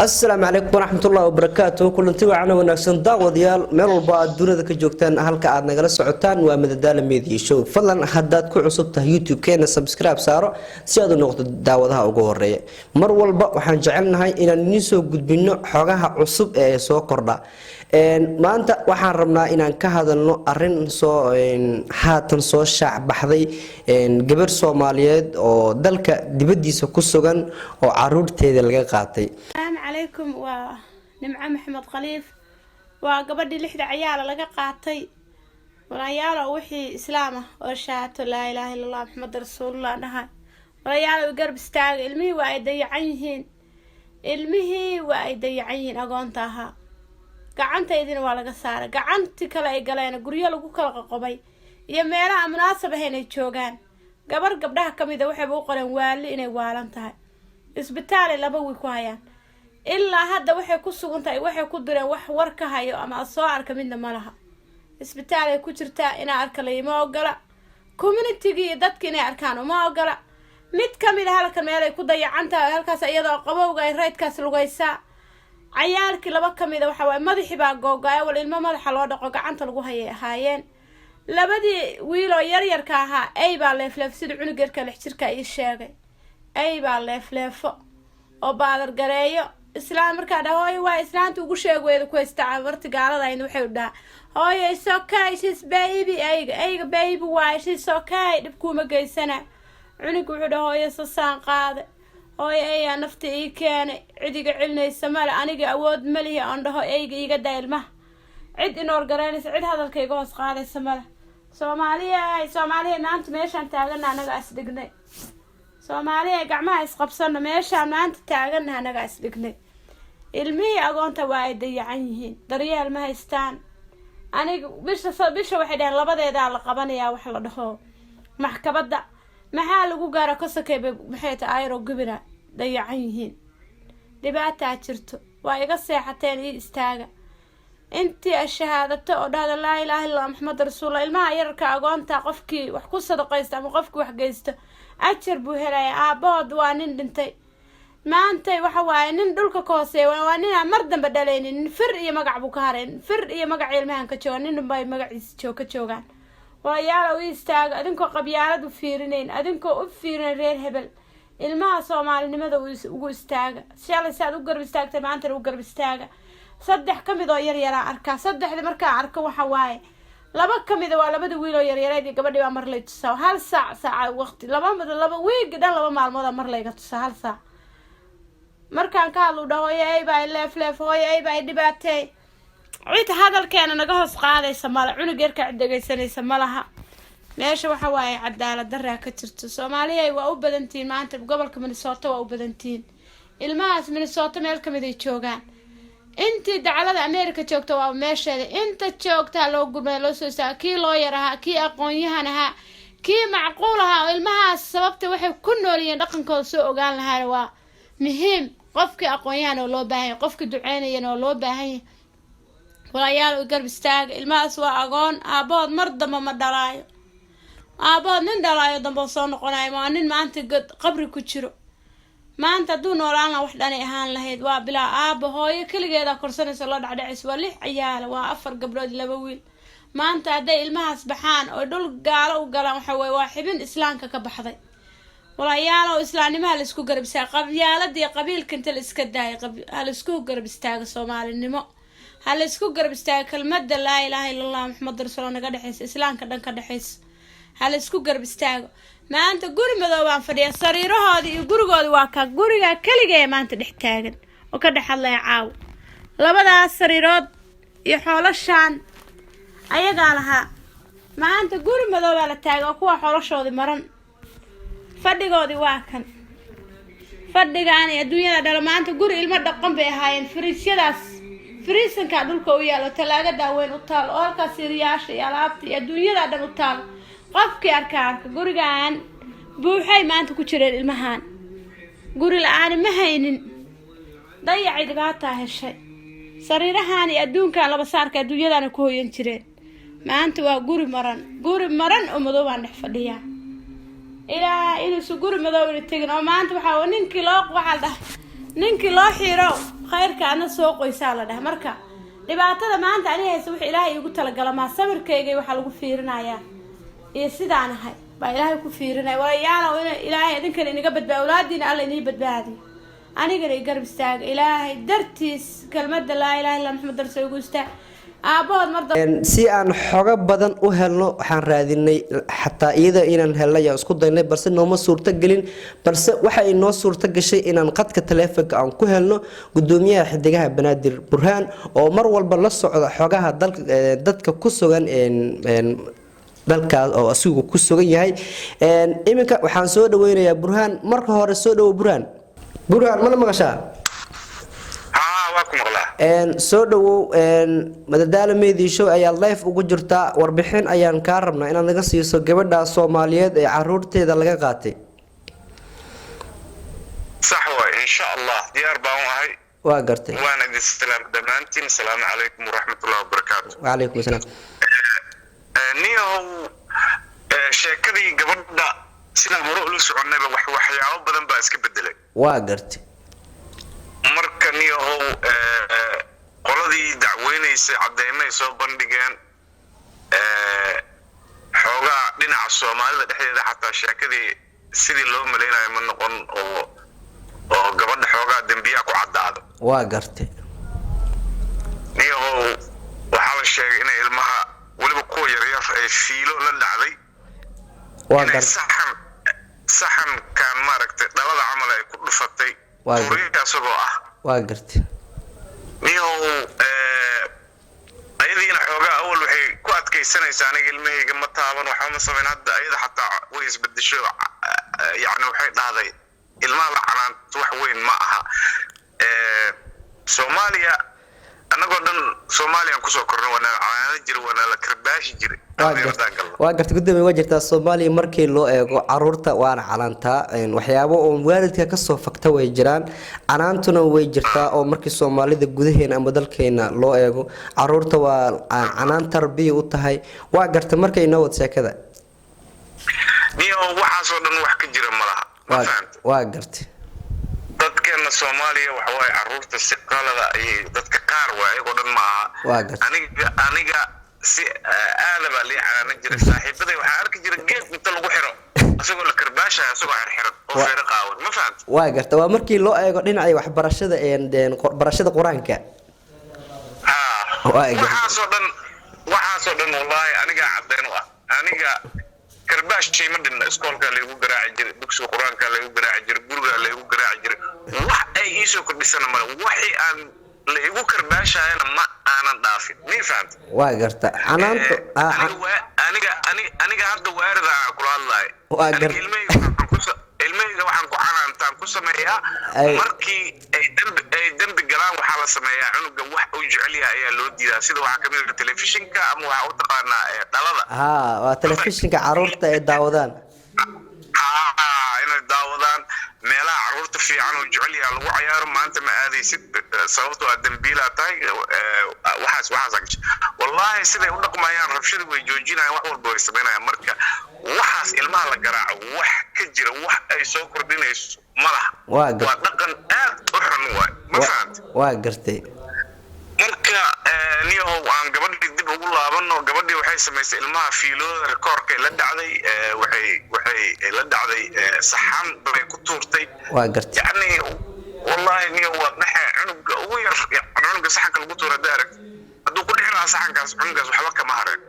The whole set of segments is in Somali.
السلام عليكم ورحمة الله وبركاته كلنتي وعنا ونكسن داوديال meel walba aad dunida ka joogtaan halka aad nagala socotaan waa madadaalo media show fadlan haddaad ku cusub tahay youtube-keena subscribe saaro si aad u noqdo daawadaha ugu horeeya mar walba waxaan jecelnahay inaan idin soo gudbino xogaha cusub ee soo kordha maanta waxaan rabnaa inaan ka hadalno arin soo haatan soo shaac baxday gabar Soomaaliyeed oo dalka dibadiisa ku sugan oo caruurteeda laga qaatay عليكم ونمعة محمد خليف وقبل لحد عيال لقى قاطي والعيال وحي إسلامه وشهادة لا إله إلا الله محمد رسول الله نهاي والعيال وقرب استاغ علمي وأيديعينهن علمه وأيديعين أقونتها قعنت يدين ولا قصارى قعنت كلا إيقالين قرية لقو كلا قبي يميرا مناسبة هنا يتشوغان قبلها كم إذا وحي بوقلن والي إني والانتهاي isbitaal laba way ku hayaan ilaa hadda waxay ku sugantahay waxay ku direen wax warka hayo ama soo arka midna malaha isbitaal ay ku jirtaa ina arka leeyma ogola community-gi dadka inay arkaan uma ogola mid kamid ah halka meel ay ku dayacantahay halkaas iyadoo qabowga ay raydkaas lugaysa cayaalkii laba kamid ah waxa way madaxi baa googay wal ilmo madaxa loo dhaqo gacanta lagu hayeen labadii wiil oo yar yar ka ahaa ay baa leefleef sida cunugeerka lix jirka ay sheegay ay baa leefleefo oo baadar gareeyo islaam markaa dhahooy waa islaanta ugu sheegweeda ku haystaa warti gaalada aynu waxay u dhaha hooy it's okay she's baby ayga baby why she's okay dib kuma geysana cunigu wuxuu dhahooy sasaan qaade hooy ayaa nafta ii keenay cidiga cilnaysa male aniga awood malihi aan dhaho ayga iga daylma cid inoor garaynaysa cid hadalkayga hoos qaadaysa male Soomaaliya maanta meeshaan taagan anaga is dhignay Soomaaliya gacmaha isqabsana meeshaan maanta taagan anaga is dhignay ilmihii agoonta waa ay dayacan yihiin daryeel ma haystaan aniga bisha waxay dhahan labadeeda la qabanayaa wax la dhaho maxkamadda maxaa lagu gaaro ka sakeebe maxay tahay ayro gubira dayacan yihiin dhibaato jirto waa iga seexateen ii istaaga intii shahaadato oo dhahda laa ilaaha illa muhammad rasuulullah ilmaha yarka agoonta qofkii wax ku sadaqaysta ama qofkii wax geysto ajar buu helaya aabood waa nin dhintay maanta waxa waaye nin dhulka ka hooseeya waa nin mar dambe dhalaynin fir iyo magac buu ka hareen fir iyo magac ilmahan ka joogan nin bay magaciisa ka joogan walaalayaal oo istaaga adinkoo qabyaalad u fiirinayn adinkoo u fiirin reer hebel ilmaha Soomaalinimada ugu istaaga shalay saad u garab istaagtay maanta u garab istaaga saddex kamid oo yar yar arka saddexda marka arka waxa waaye laba kamid waa labada wiil oo yar yar ay gabadhii waa mar lay tusaa hal saac waqti laba week dhan laba maalmood mar layga tusaa hal saac markaan ka hadlo dhahoy ay baa leef hooy ay baa dhibaatay cid hadalkeena naga hoos qaadaysa mala cunugeerka dhageysanaysa malaha meesha waxa waaye cadaalad darra ka jirto Soomaaliya waa u badantiin maanta gobolka Minnesota waa u badantiin ilmahaas Minnesota meel kamid ay joogaan intii dacalada America joogto waa meesheeda inta joogta loo gurmay loo soo saakii loo yaraha kii aqoon-yahanaha kii macquul ah ilmahaas sababta waxay ku nooliyeen dhaqankooda soo ogaan lahaa waa muhiim qofkii aqoon-yahan oo loo baahan qofkii duceynayeen oo loo baahan walaalayaal u garab istaaga ilmahaas waa agoon aabood mar dambe ma dhalaayo aabood nin dhalaayo dambe soo noqonayo waa nin maanta qabri ku jiro maanta duu noolaan wax dhan ay ahaan lahayd waa bilaa aabo hooyo kaligeeda korsanaysa loo dhacdhacis waa 6 ciyaal waa 4 gabdhood 2 wiil maanta haday ilmahaas baxaan oo dhul gaalo u galaan waxa way waa xibin islaamka ka baxday walaalayaal oo islaamnimada la isku garab istaaga qabyaaladii qabiilka inta la iska daayay hal isku garab istaaga Soomaalinimo hal isku garab istaaga kelmadda laa ilaaha illa allah muhammad rasuulullah naga dhaxaysa islaamka dhan ka dhaxaysa hal isku garab istaaga maanta guri madow baan fadhiyaa sariirahooda iyo gurigooda waa ka guriga kaliya maanta dhex taagan oo ka dhaxalay caaw labadaas sariirood iyo xoolashaan ayaga laha maanta guri madow baa la taagan kuwa xoolashooda maran fadhigoodi waa kan fadhigaan adduunyada dhalo maanta guri ilmo dhaqan bay ahaayeen firiisanka dhulka u yaalo talaaga daaweyn u taal oo halkaas siriyaasha iyo alaabta iyo adduunyada dhan u taal qofkii arka gurigaan buuxay maanta ku jireen ilmahan guri la'aan ma haynin dayacay dhibaato heshay sariirahan iyo adduunka laba saarka adduunyadana ku hooyan jireen maanta waa guri maran oo madow aan dhex fadhiyaa ilaa inuu guri madow tagin oo maanta waxa ninkii loo xiro khayrka ana soo qoysaa la dhahay marka dhibaatada maanta aniga haysa wix ilaahay igu talagala ma sabirkayga waxa lagu fiirinayaa iyo sidaan ahay baa ilaahay ku fiirinay walaalayaal oo ilaahay idinkan inaga badbaado awlaadiina alla inii badbaadiyo anigana i garab istaaga ilaahay dartiis kelmadda laa ilaaha illa maxamed rasuulku istaag aabahood marda si aan xogo badan u helno waxaan raadinay xataa iyada inaan helno ayaa isku daynay balse nooma suurto gelin balse waxa ay noo suurto gashay inaan qadka taleefanka aan ku helno gudoomiyaha xidigaha banaadir burhaan oo mar walba la socda xogaha dadka ku sugan dalkaas oo asigu ku sugan yahay iminka waxaan soo dhaweynayaa burhaan marka hore soo dhawo burhaan mana maqashaa soo dhawow madadaalo media show ayaa live ugu jirtaa warbixin ayaan kaa rabnaa inaad naga siiso gabadha Soomaaliyeed ee caruurteeda laga qaatay صح وإن شاء الله ديار باوهاي وقرتي وانا دي السلام دمانتين السلام عليكم ورحمة الله وبركاته وعليكم السلام نيو شاكدي قبضنا سنة مروء لسو عنبا وحياو بدن با اسكي بدلي وقرتي marka niyahow qoladii dacweynaysay cadeymayso bandhigeen xoogaa dhinaca Soomaalida dhexdeeda xataa sheekadii sidii loo maleeyahay ma noqon oo gabadha xoogaa dambiya ku cadaado waa gartay niyahow waxa la sheegay in ilmaha waliba kuwa yaryar ay fiilo la dhacday waa gartay saxan kan maaragtay dhalada camal ay ku dhufatay waa gartay niyow ayadiina xoogaa awal waxay ku adkaysanaysaa aniga ilmahayga ma taaban waxa ma sameyn hadda ayada xataa way isbedesho yani waxay dhahday ilmaha la canaanto wax weyn ma aha Soomaaliya anagoo dhan Soomaaliyan kusoo kornay wana canaanada jir wana la karbaashi jiray waa gartay gudoomiye waa jirtaa Soomaaliya markii loo eego caruurta waana calaantaa waxyaabo oo waalidka ka soo fagta way jiraan canaantuna way jirtaa oo markii Soomaalida gudaheena ama dalkeena loo eego caruurta waa canaan tarbiya u tahay waa gartay markay noo wad sheekada niyo waxa soo dhan wax ka jira malaha waa gartay dadkeena Soomaaliya waxa way caruurta si qalada ay dadka qaar waa iyagu dhan ma aha aniga si aadaba li calaana jira saaxiibaday waxa arki jira geed inta lagu xiro asagoo la karbaashay asagoo xirxiran oo feer qaawan ma fahanti waa gartay waa markii loo eego dhinacii waxbarashada barashada quraanka waxa soo dhan wallahi aniga cadeen ah aniga karbaash ma dhinna iskoolka lagu garaaci jiray dugsiga quraanka lagu garaaci jiray guriga lagu garaaci jiray wax ay isoo kordhisana ma waxii aan la igu karbaashayna ma aanan dhaafin ma fahanti waa garta canaanto aniga hadda waarida ku hadlay ilmeyga waxaan ku canaantaan ku sameeyaa markii ay dambi galaan waxa la sameeyaa cunuga wax uu jecel yahay ayaa loo diidaa sida waxa kamid ah telefishinka ama waxa uu taqaanaa dhalada waa telefishinka caruurta ay daawadaan inay daawadaan meelaha caruurta fiican oo jecel yahay lagu ciyaaro maanta ma aadaysid sababtoo ah dambiila tahay waxaas wallahi siday u dhaqmayaan rabshada way joojinayaan wax walba way sameynayaan marka waxaas ilmaha la garaaco wax ka jira wax ay soo kordhinayso malaha waa dhaqan aad u xun waay ma fahanti waa gartay marka niyow aan gabadhii dib ugu laabano gabadhii waxay samaysay ilmaha fiilooda rekoorka la dhacday waxay la dhacday saxan bay ku tuurtay waa gartay yani wallahi niyow waa dhaxay cunuga ugu yar cunuga saxanka lagu tuura daarag hadduu ku dhixi lahaa saxankaas cunugaas waxba kama hareen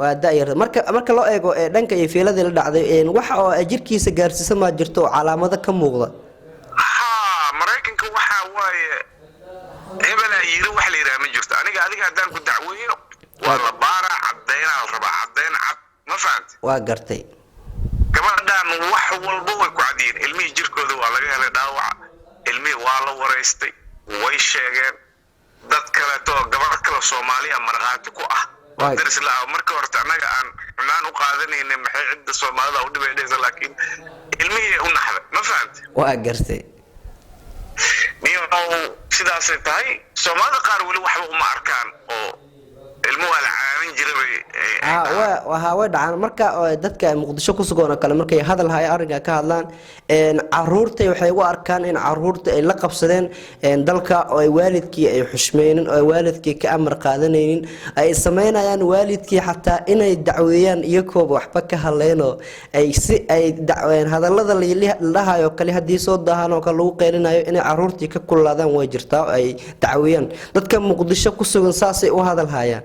waa daayar marka loo eego dhanka iyo fiiladii la dhacday waxa oo jirkiisa gaarsiisan ma jirto calaamado ka muuqda Mareykanka waxa waaye hebel ay yiri wax la yiraahdo ma jirto adiga hadaan ku dacweeyo waa la baara cadeyna la rabaa cadeyn cad ma fahanti waa gartay gabadhan wax walba way ku cadiyeen ilmihii jirkooda waa laga helay dhaawac ilmihii waa la wareystay way sheegeen dad kale oo gabadh kale Soomaaliya marqaati ku ah daris la marka horta anaga aan xumaan u qaadanayna maxay cidda Soomaalida u dhibayaysa laakiin ilmihii u naxday ma fahanti waa gartay niyow sidaas ay tahay Soomaalida qaar wali waxba uma arkaan oo ilmo waa la caamin jiray way dhacaan marka dadka muqdisho ku sugan kale markay hadal hay ariga ka hadlaan caruurta waxay u arkaan in caruurta ay la qabsadeen dalka oo ay waalidkii ay xushmeeyeen oo waalidkii ka amar qaadanayeen ay sameynayaan waalidkii xataa inay dacweeyaan iyagoo waxba ka hadlayno ay si ay dacween hadallada leeyahay kale hadii soo daahan oo kale lagu qeylinayo inay caruurtii ka kululaadaan way jirtaa ay dacweeyaan dadka muqdisho ku sugan saasay u hadal hayaan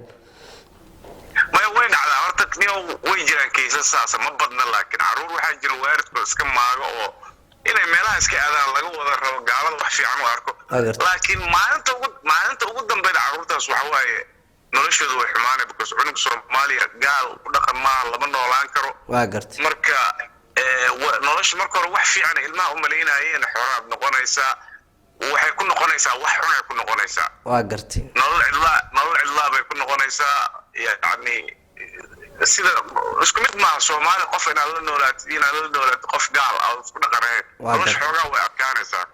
way jiraan kiisas saas ma badna laakiin caruur waxaa jira waalidku iska maago oo inay meelaha iska aadaan laga wada rabo gaalada wax fiican u arko laakiin maalinta ugu dambeyd caruurtaas waxa waaye noloshooda way xumaanay because cunug Soomaaliya gaal u dhaqan ma lama noolaan karo marka nolosha marka hore wax fiican ilmaha u maleynayeen xoraad noqonaysaa waxay ku noqonaysaa wax xun ay ku noqonaysaa nolol cidla bay ku noqonaysaa yani sida isku mid ma Soomaali qof inaad la noolaato qof gaal ah isku dhaqanay nolosha xoogaa way adkaanaysaa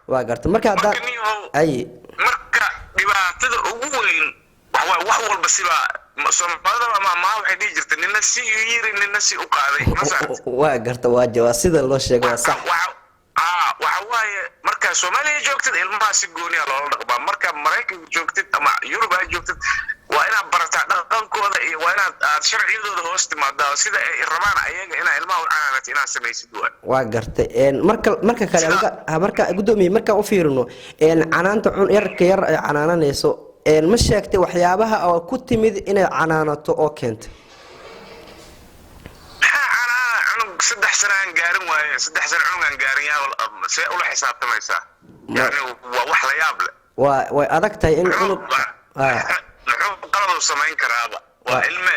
marka dhibaatada ugu weyn wax walba siba Soomaalida ma waxay dhigi jirtay nina si yiri nina si u qaaday waa sida loo sheego waa sax waxa waaye marka Soomaaliya joogtid ilmaha si gooni ah loo dhaqmaa marka Mareykanka joogtid ama Yurub ay joogtid waa inaad barataa dhaqankooda iyo waa inaad sharciyadooda hoos timaadaa sida ay rabaan ayaga inay ilmaha u canaanat inaad samaysid waa gartay marka kale marka gudoomiye marka u fiirino canaanta yarka yar ay canaananayso ma sheegtay waxyaabaha oo ku timid inay canaanato oo keentay saddex sano aan gaarin waaye saddex sano cunugan gaarin yaa see ula xisaabtamaysaa yani waa wax la yaab leh way adag tahay in cunug muxuu qalad u samayn karaaba waa ilme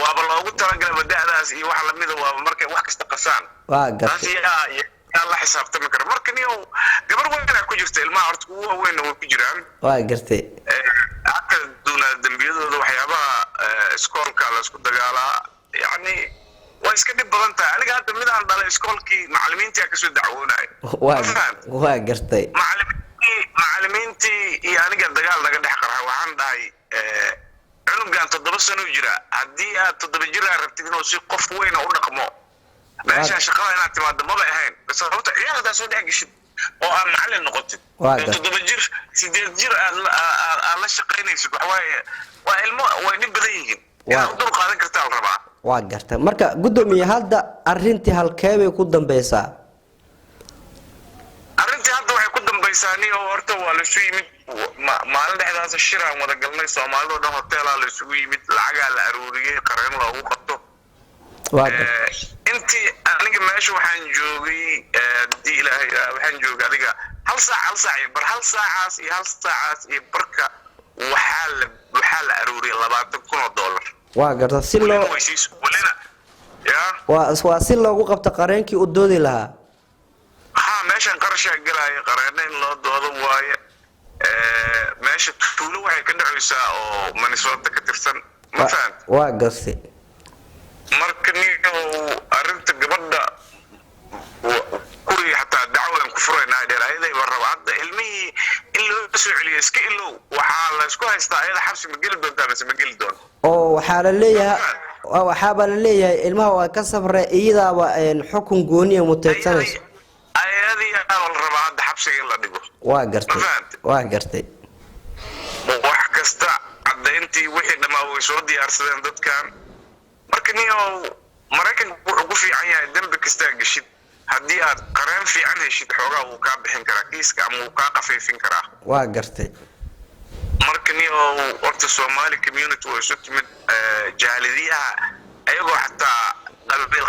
waaba loogu talagalay bada'daas iyo wax lamida waaba markay wax kasta qasaan taas yaa la xisaabtami kara marka niyow gabar weynaa ku jirta ilmaha horta kuwa waaweynna way ku jiraan waa gartay hata duuna dembiyadooda waxyaabaha iskoolka la isku dagaalaa yani waa iska dhib badan tahay aniga hadda mid aan dhalay iskoolkii macallimiintii ka soo dacwoonay waa gartay macallimiintii iyo aniga dagaal naga dhex qarxay waxaan dhahay cunugan 7 sano jira haddii aad 7 jir rabtid inuu si qof weyn u dhaqmo meesha shaqada inaad timaado ma ahayn sababta ciyaarada soo dhex gashid oo aan macallin noqotid 7 jir 8 jir aad la shaqaynaysid waxa waaye waa ilmo way dhib badan yihiin inaad u dul qaadan kartaa la rabaa waa gartay marka gudoomiye hadda arintii halkee bay ku dambaysaa arintii hadda waxay ku dambaysaa niyo horta waa la soo yimid maalin dhexdaas shiraan wada galnay Soomaalidu oo dhan hoteela la isugu yimid lacaga la aruuriyay qareen loogu qabto intii aniga meesha waxaan joogay ilaahay waxaan joogay adiga hal saac iyo hal saacaas iyo barka waxaa la aruuriyay $20,000 waa garta si loo waa si loogu qabto qareenkii u doodi lahaa meeshan qarasha galay qareena in loo doodo waaye meesha tuulo waxay ka dhacaysaa oo Minnesota ka tirsan ma fahant waa gartay marka niyo arinta gabadha kuri hatta dacwadan ku furayna dheeraayday warabada ilmihii in loo soo celiyo iska ilow waxaa la isku haystaa ayada xabsi ma geli doontaa mise ma geli doon oo waxaa la leeyahay ilmaha waa ka safray iyadaaba xukun gooniya mutaysanayso ayadii aan rabaa hadda xabsiga la dhigo waa gartay wax kasta cadayntii wixii dhamaa way soo diyaarsadeen dadkan marka niyo Mareykanku wuxuu ku fiican yahay dambi kasta gashid haddii aad qareen fiican heshid xoogaa uu ka bixin karaa kiiska ama uu ka qafiifin karaa waa gartay marka niyo horta Somali community way soo timid jaaliyadaha ayagoo xataa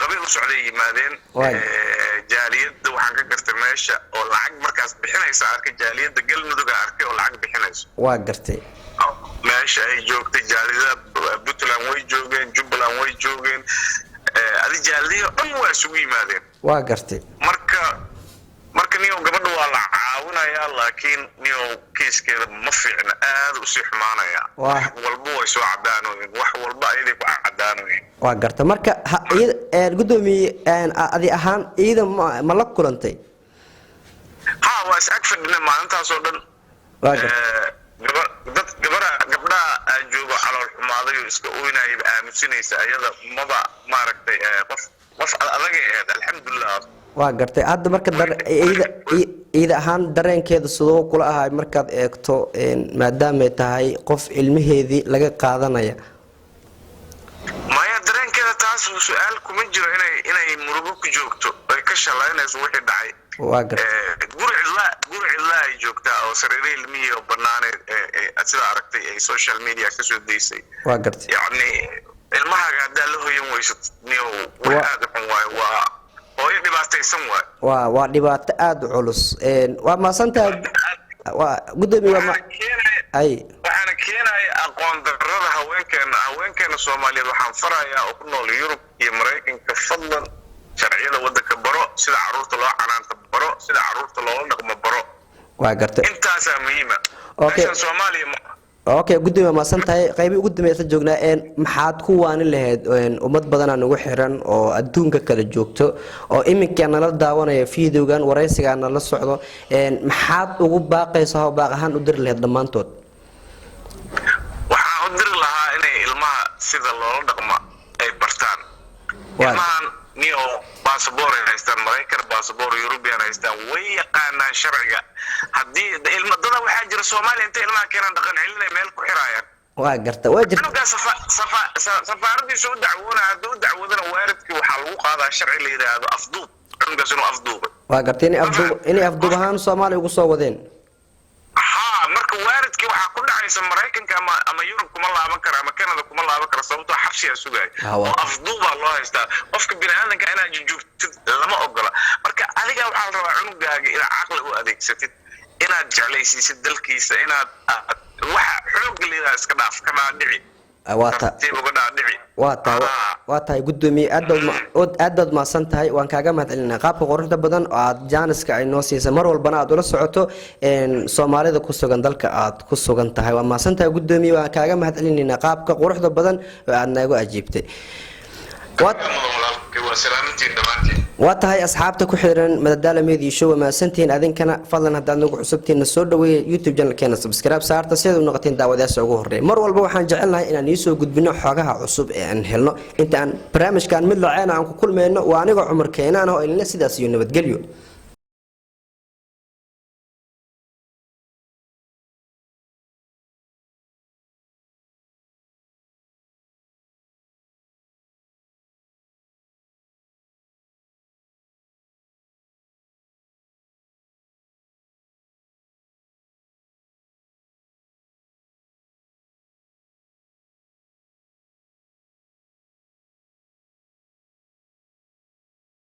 qabiil u socday yimaadeen jaaliyada waxaan ka gartay meesha oo lacag markaas bixinaysa arkay jaaliyada galmudug arkay oo lacag bixinayso waa gartay meesha ay joogtay jaaliyada Puntland way joogeen Jubbaland way joogeen adi jaaliyada dhan waa isugu yimaadeen waa gartay marka niyo gabadha waa la caawinaya laakiin niyo kiiskeeda ma fiicna aad u sii xumaanaya wax walba way soo cadaanooyin wax walba ayday ku cadaanooyin waa gartay marka gudoomiye adi ahaan iyada ma la kulantay waa is ag fadhina maalintaas oo dhan gabdhaha jooga calool xumaaday oo iska ooynayay aamusinaysa ayada maba maaragtay qof adaga ahayd alxamdulillah. waa gartay hadda marka iyada ahaan dareenkeeda sidoo kula ahay markaad eegto maadaama ay tahay qof ilmaheedii laga qaadanaya? maya dareenkeeda taas su'aal kuma jiro inay murugo ku joogto ay ka shalaynayso wixii dhacay. waa gartay guri cidla ay joogtaa oo sariirihii ilmihii oo bannaaneed sida aragtay ay social media ka soo daysay. waa gartay yacni ilmahaaga haddaa la hoyan weysato niyo wax aad u xun waayo, waa hooyo dhibaataysan waayo. waa dhibaato aad u culus. waa maasantahay waa gudoomiye waxaana keenaya aqoon darrada haweenkeena Soomaaliyeed. waxaan farayaa oo ku nool Yurub iyo Mareykanka, fadlan sharciyada waddanka baro, sida carruurta loo canaanta baro, sida carruurta loola dhaqmo baro. waa gartay intaasaa muhiima. Okay. meeshan Soomaaliya okay gudoomiye maasantahay qaybi ugu dambeeyay joognaa maxaad ku waanin lahayd ummad badan aan ugu xiran oo adduunka kala joogto oo iminka nala daawanaya fiidiyowgan wareysiga nala socdo, maxaad ugu baaqaysaa oo baaq ahaan u diri lahayd dhamaantood? waxaan u diri lahaa inay ilmaha sida loola dhaqmo ay bartaan. ilmahan niyo baasaboor ay haystaan, Mareykan baasaboor, European haystaan, way yaqaanaan sharciga. haddii dada waxaa jira Soomaaliya inta ilmaha keenan dhaqan celinay meel ku xiraayaan. waa gartay waa jirta cunuga safaaradiisa u dacwoona, hadduu u dacwoodana waaridkii waxaa lagu qaadaa sharci la yidhaahdo afduub. cunugaas inuu afduubay. waa gartay inay afduub ahaan Soomaaliya ugu soo wadeen. marka waaridkii waxaa ku dhacaysa Mareykanka ama Yurub kuma laaban kara ama Canada kuma laaban kara sababtoo xabsiyaa sugaya oo afduubaa loo haystaa. qofka bini'aadanka inaad jujuubtid lama ogola. marka adiga waxaa la rabaa cunugaaga inaad caqli u adeegsatid, inaad jeclaysiisid dalkiisa, inaad waxa xoog leedahay iska dhaaf ka dhaadhici. waa tahay gudoomiye aad baad maasan tahay. waan kaaga mahadcelinaa qaabka quruxda badan oo aad jaaniska ay noo siisay, mar walbana aad ula socoto Soomaalida ku sugan dalka aad ku sugan tahay. waa maasan tahay gudoomiye, waan kaaga mahadcelinaynaa qaabka quruxda badan oo aad noogu ajiibtay. waa tahay asxaabta ku xiran Madadaalo Media Show, maasantiin adinkana fadlan haddaad nagu cusubtiin soo dhaweeya YouTube channelkeena subscribe saarta si aad u noqotiin daawadayaasha ugu horeeya. mar walba waxaan jecelnahay inaan soo gudbino xogaha cusub ee aan helno. inta aan barnaamijkan mid laceen aan ku kulmayno waa aniga Cumar Keenan oo ilaa sidaas iyo nabadgelyo.